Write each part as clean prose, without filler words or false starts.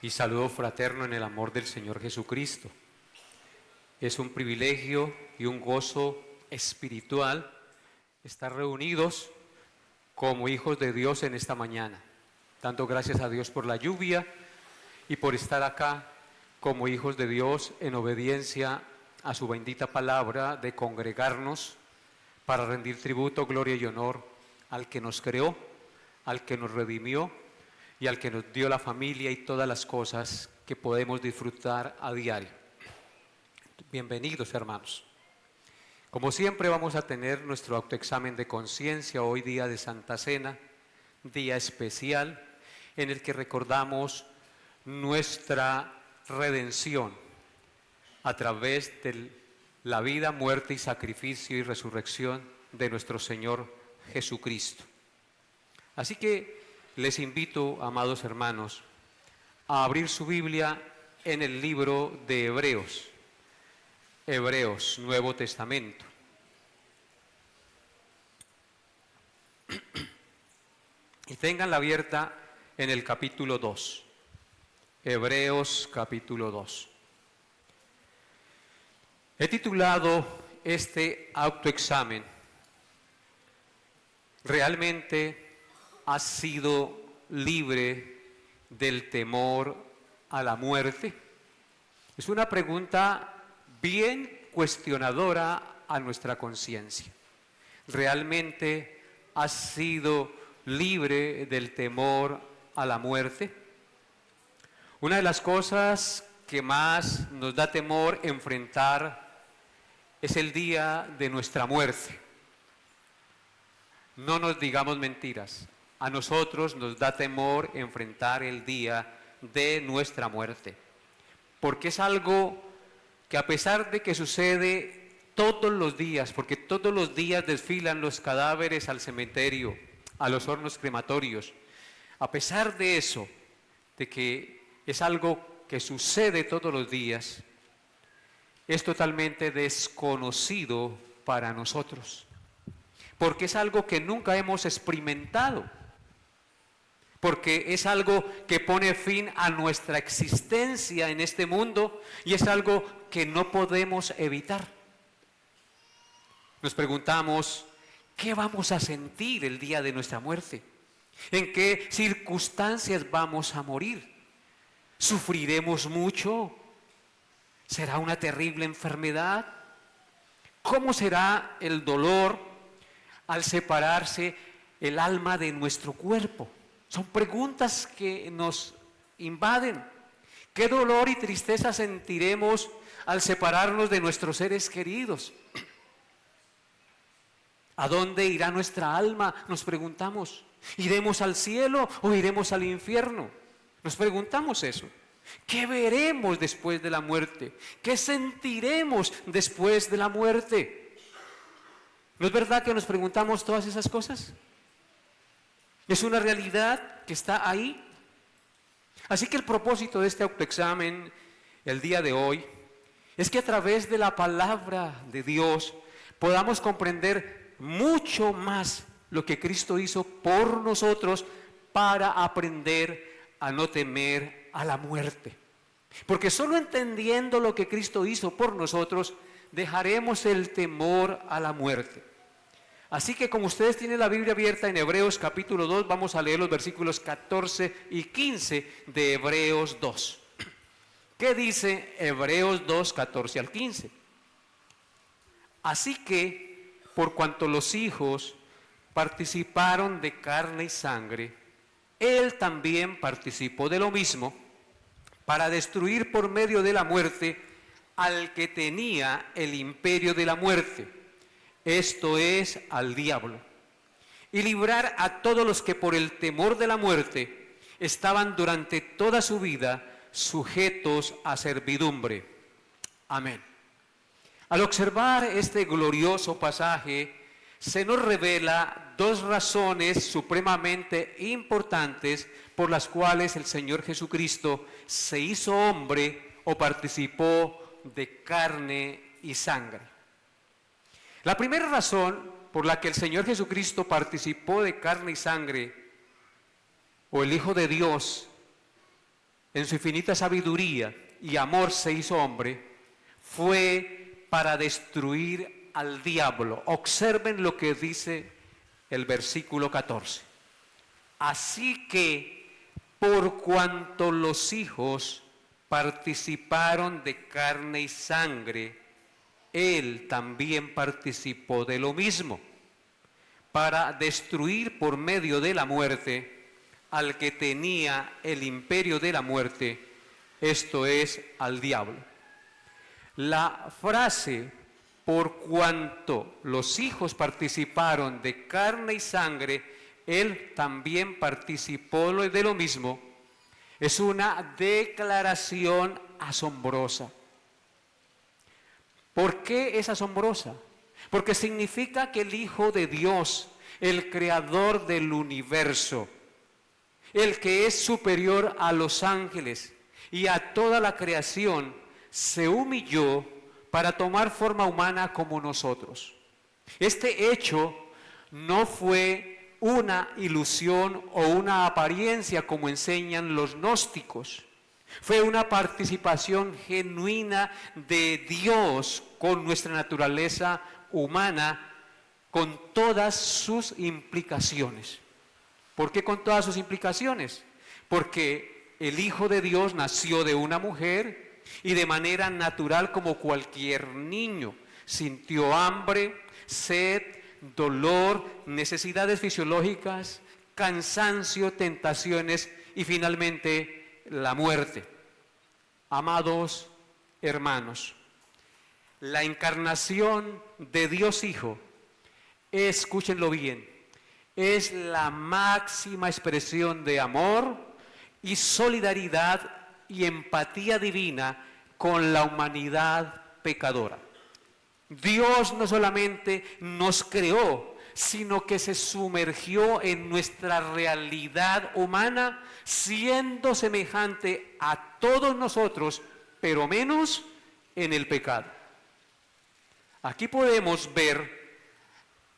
y saludo fraterno en el amor del Señor Jesucristo. Es un privilegio y un gozo espiritual estar reunidos como hijos de Dios en esta mañana, dando gracias a Dios por la lluvia y por estar acá como hijos de Dios en obediencia a su bendita palabra de congregarnos para rendir tributo, gloria y honor al que nos creó, al que nos redimió y al que nos dio la familia y todas las cosas que podemos disfrutar a diario. Bienvenidos, hermanos. Como siempre vamos a tener nuestro autoexamen de conciencia, hoy día de Santa Cena, día especial en el que recordamos nuestra redención a través de la vida, muerte y sacrificio y resurrección de nuestro Señor Jesucristo. Así que les invito, amados hermanos, a abrir su Biblia en el libro de Hebreos, Nuevo Testamento. Y ténganla abierta en el capítulo 2, Hebreos capítulo 2. He titulado este autoexamen, ¿realmente has sido libre del temor a la muerte? Es una pregunta bien cuestionadora a nuestra conciencia. ¿Realmente has sido libre del temor a la muerte? Una de las cosas que más nos da temor enfrentar es el día de nuestra muerte. No nos digamos mentiras. A nosotros nos da temor enfrentar el día de nuestra muerte, porque es algo que a pesar de que sucede todos los días, porque todos los días desfilan los cadáveres al cementerio, a los hornos crematorios, a pesar de eso, de que es algo que sucede todos los días, es totalmente desconocido para nosotros, porque es algo que nunca hemos experimentado, porque es algo que pone fin a nuestra existencia en este mundo y es algo que no podemos evitar. Nos preguntamos, ¿qué vamos a sentir el día de nuestra muerte? ¿En qué circunstancias vamos a morir? ¿Sufriremos mucho? ¿Será una terrible enfermedad? ¿Cómo será el dolor al separarse el alma de nuestro cuerpo? Son preguntas que nos invaden. ¿Qué dolor y tristeza sentiremos al separarnos de nuestros seres queridos? ¿A dónde irá nuestra alma? Nos preguntamos. ¿Iremos al cielo o iremos al infierno? Nos preguntamos eso. ¿Qué veremos después de la muerte? ¿Qué sentiremos después de la muerte? ¿No es verdad que nos preguntamos todas esas cosas? Es una realidad que está ahí. Así que el propósito de este autoexamen el día de hoy es que a través de la palabra de Dios podamos comprender mucho más lo que Cristo hizo por nosotros para aprender a no temer a la muerte. Porque solo entendiendo lo que Cristo hizo por nosotros dejaremos el temor a la muerte. Así que como ustedes tienen la Biblia abierta en Hebreos capítulo 2, vamos a leer los versículos 14 y 15 de Hebreos 2. ¿Qué dice Hebreos 2, 14 al 15? Así que, por cuanto los hijos participaron de carne y sangre, Él también participó de lo mismo, para destruir por medio de la muerte al que tenía el imperio de la muerte, esto es, al diablo, y librar a todos los que por el temor de la muerte estaban durante toda su vida sujetos a servidumbre. Amén. Al observar este glorioso pasaje, se nos revela dos razones supremamente importantes por las cuales el Señor Jesucristo se hizo hombre o participó de carne y sangre. La primera razón por la que el Señor Jesucristo participó de carne y sangre, o el Hijo de Dios, en su infinita sabiduría y amor se hizo hombre, fue para destruir al diablo. Observen lo que dice el versículo 14. Así que, por cuanto los hijos participaron de carne y sangre, él también participó de lo mismo, para destruir por medio de la muerte al que tenía el imperio de la muerte, esto es, al diablo. La frase, por cuanto los hijos participaron de carne y sangre, él también participó de lo mismo, es una declaración asombrosa. ¿Por qué es asombrosa? Porque significa que el Hijo de Dios, el creador del universo, el que es superior a los ángeles y a toda la creación, se humilló para tomar forma humana como nosotros. Este hecho no fue una ilusión o una apariencia como enseñan los gnósticos. Fue una participación genuina de Dios con nuestra naturaleza humana, con todas sus implicaciones. ¿Por qué con todas sus implicaciones? Porque el Hijo de Dios nació de una mujer y de manera natural como cualquier niño. Sintió hambre, sed, dolor, necesidades fisiológicas, cansancio, tentaciones y finalmente la muerte. Amados hermanos, la encarnación de Dios Hijo, escúchenlo bien, es la máxima expresión de amor y solidaridad y empatía divina con la humanidad pecadora. Dios no solamente nos creó, sino que se sumergió en nuestra realidad humana, siendo semejante a todos nosotros, pero menos en el pecado. Aquí podemos ver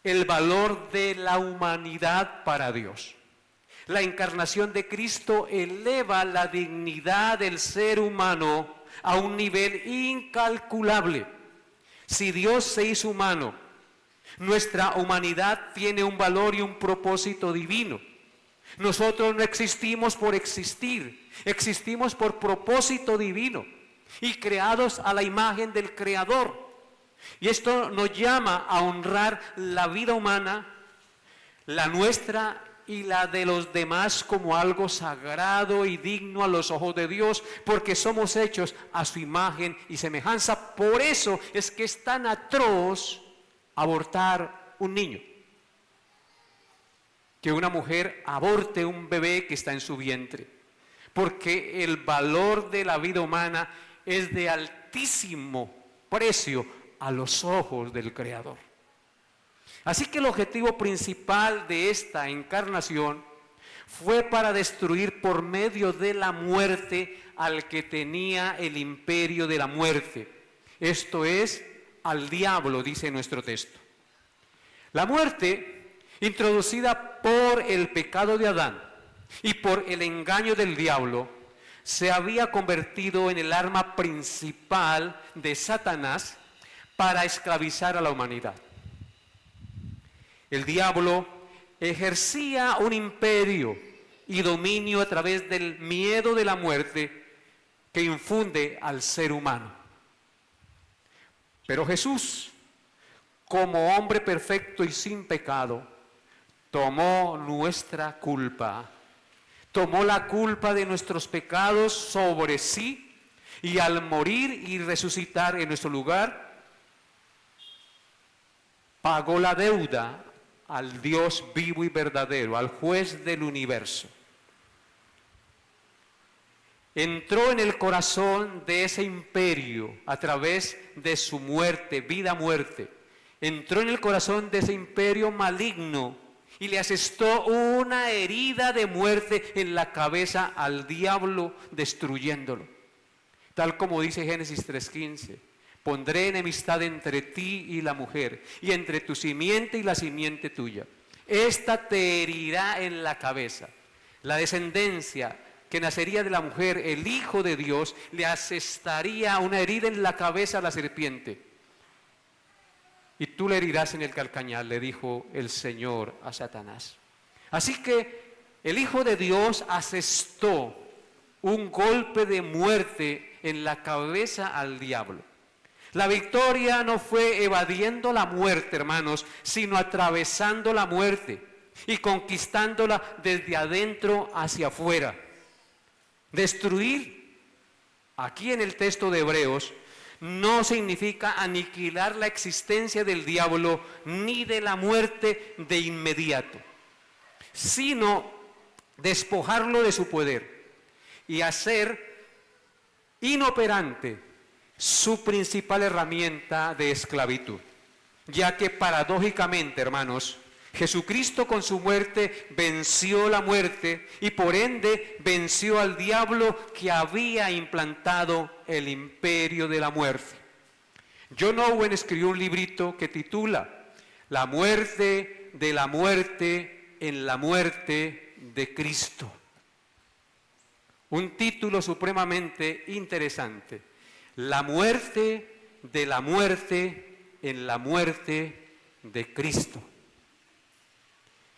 el valor de la humanidad para Dios. La encarnación de Cristo eleva la dignidad del ser humano a un nivel incalculable. Si Dios se hizo humano, nuestra humanidad tiene un valor y un propósito divino. Nosotros no existimos por existir, existimos por propósito divino y creados a la imagen del Creador. Y esto nos llama a honrar la vida humana, la nuestra y la de los demás, como algo sagrado y digno a los ojos de Dios, porque somos hechos a su imagen y semejanza. Por eso es que es tan atroz abortar un niño, que una mujer aborte un bebé que está en su vientre, porque el valor de la vida humana es de altísimo precio a los ojos del Creador. Así que el objetivo principal de esta encarnación fue para destruir por medio de la muerte al que tenía el imperio de la muerte. Esto es, al diablo, dice nuestro texto. La muerte, introducida por el pecado de Adán y por el engaño del diablo, se había convertido en el arma principal de Satanás para esclavizar a la humanidad. El diablo ejercía un imperio y dominio a través del miedo de la muerte que infunde al ser humano. Pero Jesús, como hombre perfecto y sin pecado, tomó nuestra culpa, tomó la culpa de nuestros pecados sobre sí, y al morir y resucitar en nuestro lugar, pagó la deuda al Dios vivo y verdadero, al juez del universo. Entró en el corazón de ese imperio a través de su muerte, vida-muerte. Entró en el corazón de ese imperio maligno y le asestó una herida de muerte en la cabeza al diablo, destruyéndolo. Tal como dice Génesis 3:15. Pondré enemistad entre ti y la mujer, y entre tu simiente y la simiente tuya. Esta te herirá en la cabeza. La descendencia que nacería de la mujer, el Hijo de Dios, le asestaría una herida en la cabeza a la serpiente. Y tú le herirás en el calcañar, le dijo el Señor a Satanás. Así que el Hijo de Dios asestó un golpe de muerte en la cabeza al diablo. La victoria no fue evadiendo la muerte, hermanos, sino atravesando la muerte y conquistándola desde adentro hacia afuera. Destruir, aquí en el texto de Hebreos, no significa aniquilar la existencia del diablo ni de la muerte de inmediato, sino despojarlo de su poder y hacer inoperante su principal herramienta de esclavitud, ya que paradójicamente, hermanos, Jesucristo con su muerte venció la muerte y por ende venció al diablo que había implantado el imperio de la muerte. John Owen escribió un librito que titula La muerte de la muerte en la muerte de Cristo. Un título supremamente interesante. La muerte de la muerte en la muerte de Cristo.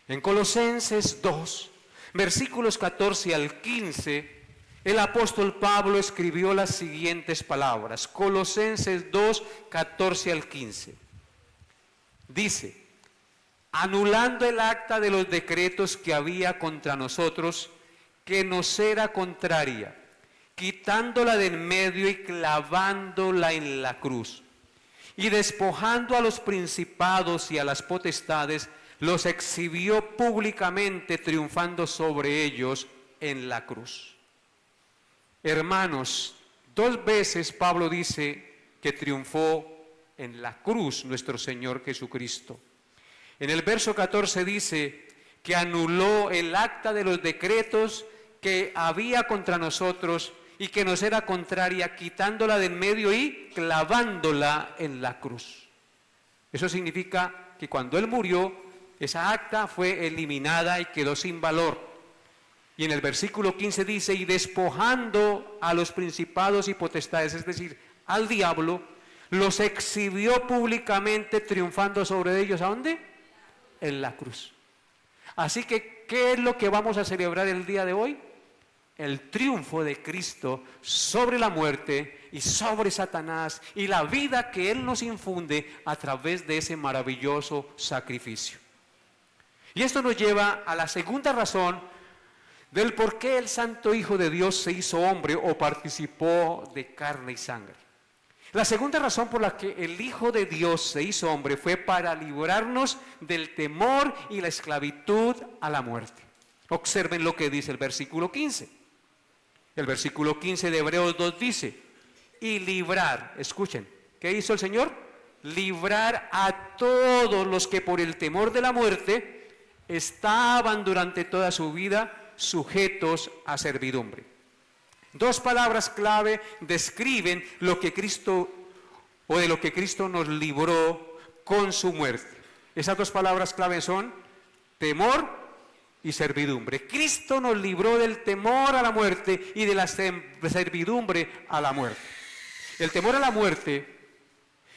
En Colosenses 2, versículos 14 al 15, el apóstol Pablo escribió las siguientes palabras. Colosenses 2, 14 al 15. Dice, anulando el acta de los decretos que había contra nosotros, que nos era contraria, quitándola de en medio y clavándola en la cruz, y despojando a los principados y a las potestades, los exhibió públicamente, triunfando sobre ellos en la cruz. Hermanos, 2 veces Pablo dice que triunfó en la cruz nuestro Señor Jesucristo. En el verso 14 dice que anuló el acta de los decretos que había contra nosotros y que nos era contraria, quitándola de en medio y clavándola en la cruz. Eso significa que cuando Él murió, esa acta fue eliminada y quedó sin valor. Y en el versículo 15 dice, y despojando a los principados y potestades, es decir, al diablo, los exhibió públicamente, triunfando sobre ellos. ¿A dónde? En la cruz. Así que, ¿qué es lo que vamos a celebrar el día de hoy? El triunfo de Cristo sobre la muerte y sobre Satanás y la vida que Él nos infunde a través de ese maravilloso sacrificio. Y esto nos lleva a la segunda razón del por qué el Santo Hijo de Dios se hizo hombre o participó de carne y sangre. La segunda razón por la que el Hijo de Dios se hizo hombre fue para librarnos del temor y la esclavitud a la muerte. Observen lo que dice el versículo 15. El versículo 15 de Hebreos 2 dice, y librar, escuchen, ¿qué hizo el Señor? Librar a todos los que por el temor de la muerte estaban durante toda su vida sujetos a servidumbre. 2 palabras clave describen lo que Cristo, o de lo que Cristo nos libró con su muerte. Esas 2 palabras clave son temor y servidumbre. Cristo nos libró del temor a la muerte y de la servidumbre a la muerte. El temor a la muerte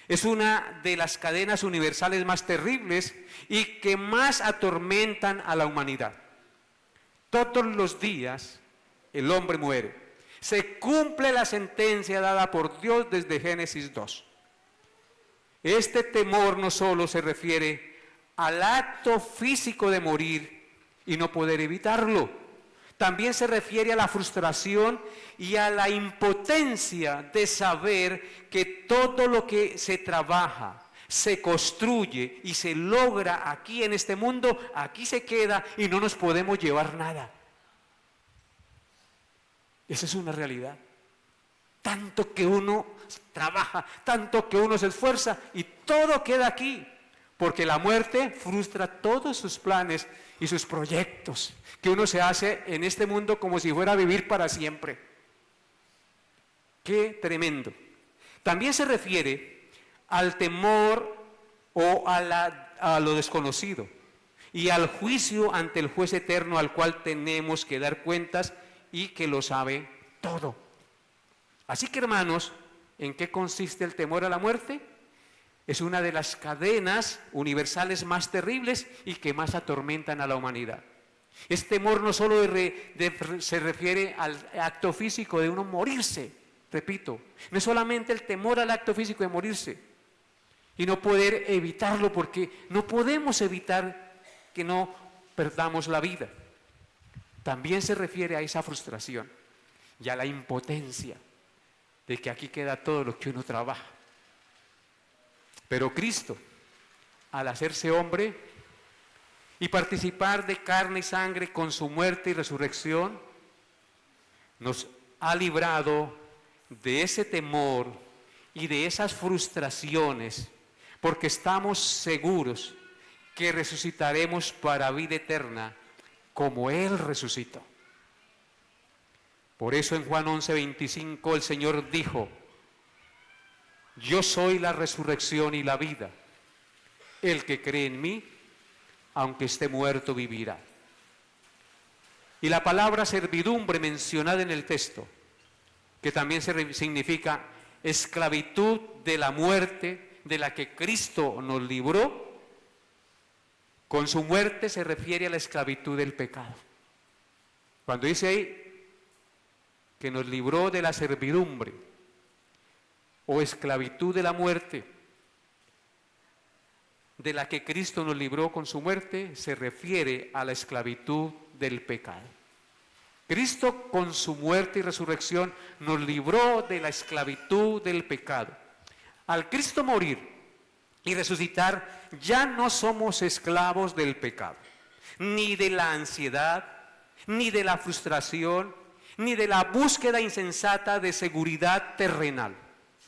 es una de las cadenas universales más terribles y que más atormentan a la humanidad. Todos los días el hombre muere. Se cumple la sentencia dada por Dios desde Génesis 2. Este temor no solo se refiere al acto físico de morir y no poder evitarlo, también se refiere a la frustración y a la impotencia de saber que todo lo que se trabaja, se construye y se logra aquí en este mundo, aquí se queda y no nos podemos llevar nada. Esa es una realidad. Tanto que uno trabaja, tanto que uno se esfuerza y todo queda aquí, porque la muerte frustra todos sus planes y sus proyectos que uno se hace en este mundo como si fuera a vivir para siempre. ¡Qué tremendo! También se refiere al temor o a lo desconocido y al juicio ante el juez eterno al cual tenemos que dar cuentas y que lo sabe todo. Así que, hermanos, ¿en qué consiste el temor a la muerte? Es una de las cadenas universales más terribles y que más atormentan a la humanidad. Este temor no solo se refiere al acto físico de uno morirse, repito, no es solamente el temor al acto físico de morirse y no poder evitarlo, porque no podemos evitar que no perdamos la vida. También se refiere a esa frustración y a la impotencia de que aquí queda todo lo que uno trabaja. Pero Cristo, al hacerse hombre y participar de carne y sangre con su muerte y resurrección, nos ha librado de ese temor y de esas frustraciones, porque estamos seguros que resucitaremos para vida eterna como Él resucitó. Por eso en Juan 11:25 el Señor dijo: yo soy la resurrección y la vida. El que cree en mí, aunque esté muerto, vivirá. Y la palabra servidumbre mencionada en el texto, que también significa esclavitud de la muerte de la que Cristo nos libró, con su muerte se refiere a la esclavitud del pecado. Cuando dice ahí que nos libró de la servidumbre o esclavitud de la muerte, de la que Cristo nos libró con su muerte, se refiere a la esclavitud del pecado. Cristo con su muerte y resurrección nos libró de la esclavitud del pecado. Al Cristo morir y resucitar, ya no somos esclavos del pecado, ni de la ansiedad, ni de la frustración, ni de la búsqueda insensata de seguridad terrenal,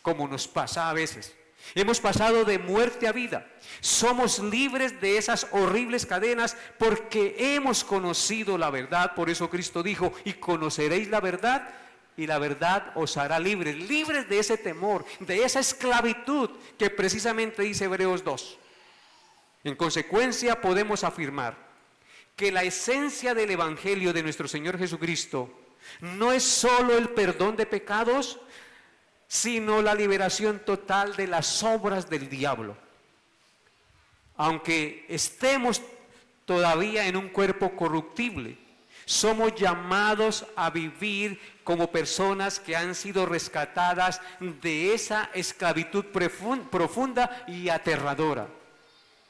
como nos pasa a veces. Hemos pasado de muerte a vida. Somos libres de esas horribles cadenas porque hemos conocido la verdad. Por eso Cristo dijo: y conoceréis la verdad, y la verdad os hará libres. Libres de ese temor, de esa esclavitud que precisamente dice Hebreos 2. En consecuencia, podemos afirmar que la esencia del Evangelio de nuestro Señor Jesucristo no es solo el perdón de pecados, sino la liberación total de las obras del diablo. Aunque estemos todavía en un cuerpo corruptible, somos llamados a vivir como personas que han sido rescatadas de esa esclavitud profunda y aterradora,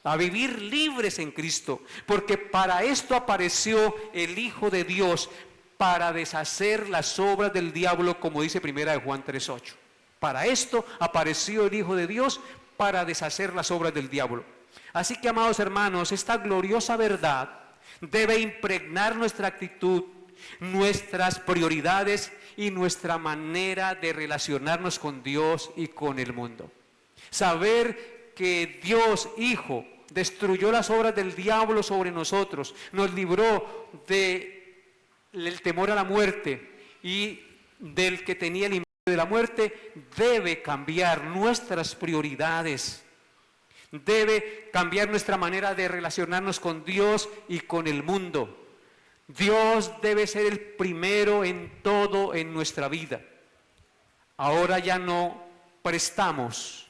a vivir libres en Cristo, porque para esto apareció el Hijo de Dios, para deshacer las obras del diablo, como dice 1 Juan 3:8. Para esto apareció el Hijo de Dios, para deshacer las obras del diablo. Así que, amados hermanos, esta gloriosa verdad debe impregnar nuestra actitud, nuestras prioridades y nuestra manera de relacionarnos con Dios y con el mundo. Saber que Dios Hijo destruyó las obras del diablo sobre nosotros, nos libró del temor a la muerte y del que tenía el de la muerte, debe cambiar nuestras prioridades, debe cambiar nuestra manera de relacionarnos con Dios y con el mundo. Dios debe ser el primero en todo en nuestra vida. Ahora ya no prestamos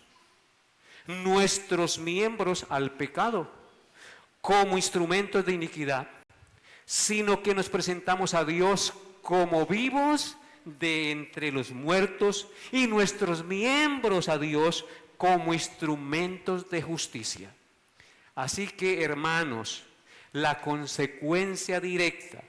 nuestros miembros al pecado como instrumentos de iniquidad, sino que nos presentamos a Dios como vivos de entre los muertos y nuestros miembros a Dios como instrumentos de justicia. Así que, hermanos, la consecuencia directa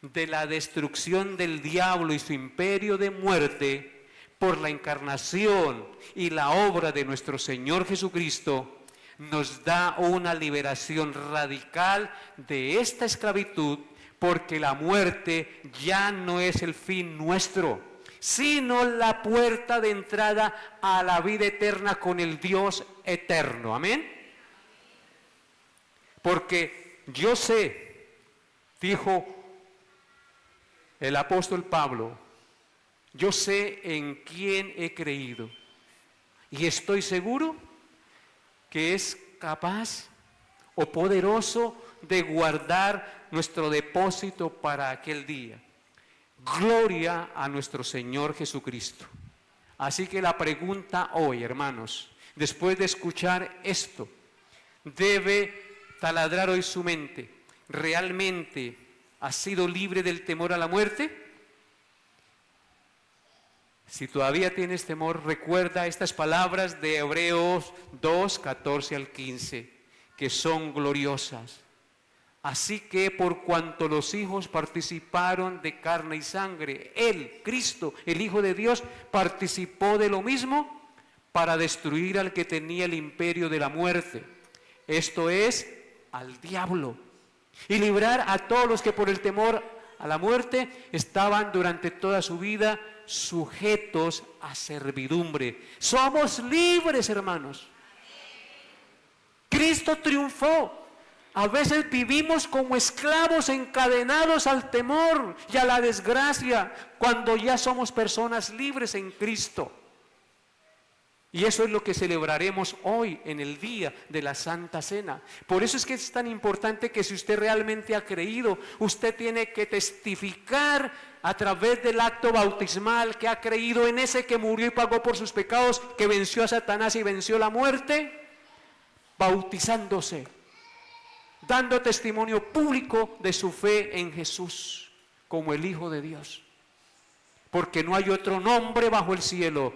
de la destrucción del diablo y su imperio de muerte por la encarnación y la obra de nuestro Señor Jesucristo nos da una liberación radical de esta esclavitud, porque la muerte ya no es el fin nuestro, sino la puerta de entrada a la vida eterna con el Dios eterno. Amén. Porque yo sé, dijo el apóstol Pablo, yo sé en quién he creído y estoy seguro que es capaz o poderoso de guardar nuestro depósito para aquel día. Gloria a nuestro Señor Jesucristo. Así que la pregunta hoy, hermanos, después de escuchar esto, debe taladrar hoy su mente. ¿Realmente has sido libre del temor a la muerte? Si todavía tienes temor, recuerda estas palabras de Hebreos 2, 14 al 15, que son gloriosas. Así que por cuanto los hijos participaron de carne y sangre, Él, Cristo, el Hijo de Dios, participó de lo mismo para destruir al que tenía el imperio de la muerte, esto es, al diablo, y librar a todos los que por el temor a la muerte estaban durante toda su vida sujetos a servidumbre. Somos libres, hermanos. Cristo triunfó. A veces vivimos como esclavos encadenados al temor y a la desgracia, cuando ya somos personas libres en Cristo. Y eso es lo que celebraremos hoy en el día de la Santa Cena. Por eso es que es tan importante que si usted realmente ha creído, usted tiene que testificar a través del acto bautismal que ha creído en ese que murió y pagó por sus pecados, que venció a Satanás y venció la muerte, bautizándose, dando testimonio público de su fe en Jesús como el Hijo de Dios. Porque no hay otro nombre bajo el cielo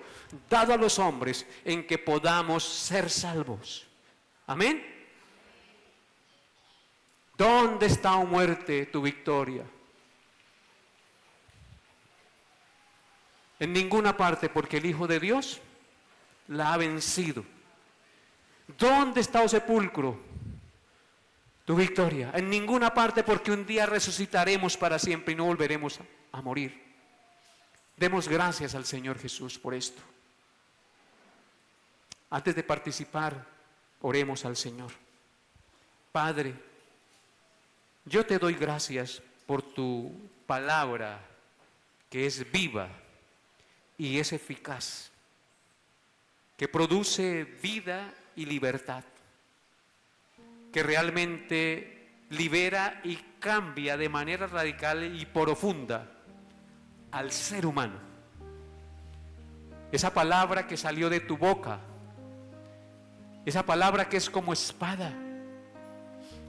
dado a los hombres en que podamos ser salvos. Amén. ¿Dónde está, oh muerte, tu victoria? En ninguna parte, porque el Hijo de Dios la ha vencido. ¿Dónde está, oh sepulcro, tu victoria? En ninguna parte, porque un día resucitaremos para siempre y no volveremos a morir. Demos gracias al Señor Jesús por esto. Antes de participar, oremos al Señor. Padre, yo te doy gracias por tu palabra, que es viva y es eficaz, que produce vida y libertad, que realmente libera y cambia de manera radical y profunda al ser humano. Esa palabra que salió de tu boca, esa palabra que es como espada,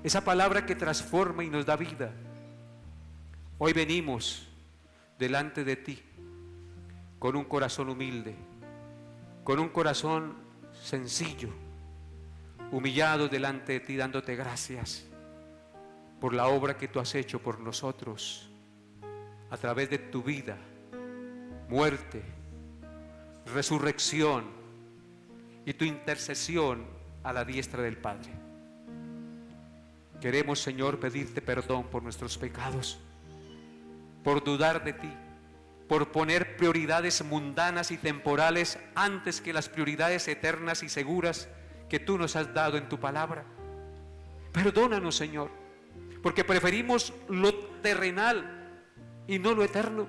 esa palabra que transforma y nos da vida. Hoy venimos delante de ti con un corazón humilde, con un corazón sencillo, humillado delante de ti, dándote gracias por la obra que tú has hecho por nosotros a través de tu vida, muerte, resurrección y tu intercesión a la diestra del Padre. Queremos, Señor, pedirte perdón por nuestros pecados, por dudar de ti, por poner prioridades mundanas y temporales antes que las prioridades eternas y seguras que tú nos has dado en tu palabra. Perdónanos, Señor, porque preferimos lo terrenal y no lo eterno.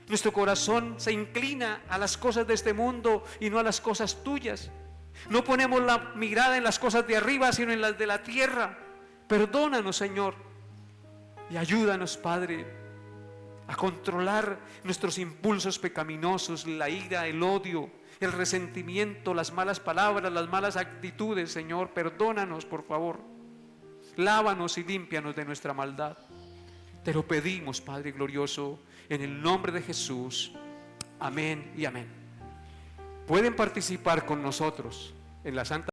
Nuestro corazón se inclina a las cosas de este mundo y no a las cosas tuyas. No ponemos la mirada en las cosas de arriba, sino en las de la tierra. Perdónanos, Señor, y ayúdanos, Padre, a controlar nuestros impulsos pecaminosos, la ira, el odio, el resentimiento, las malas palabras, las malas actitudes. Señor, perdónanos, por favor. Lávanos y límpianos de nuestra maldad. Te lo pedimos, Padre glorioso, en el nombre de Jesús. Amén y amén. Pueden participar con nosotros en la Santa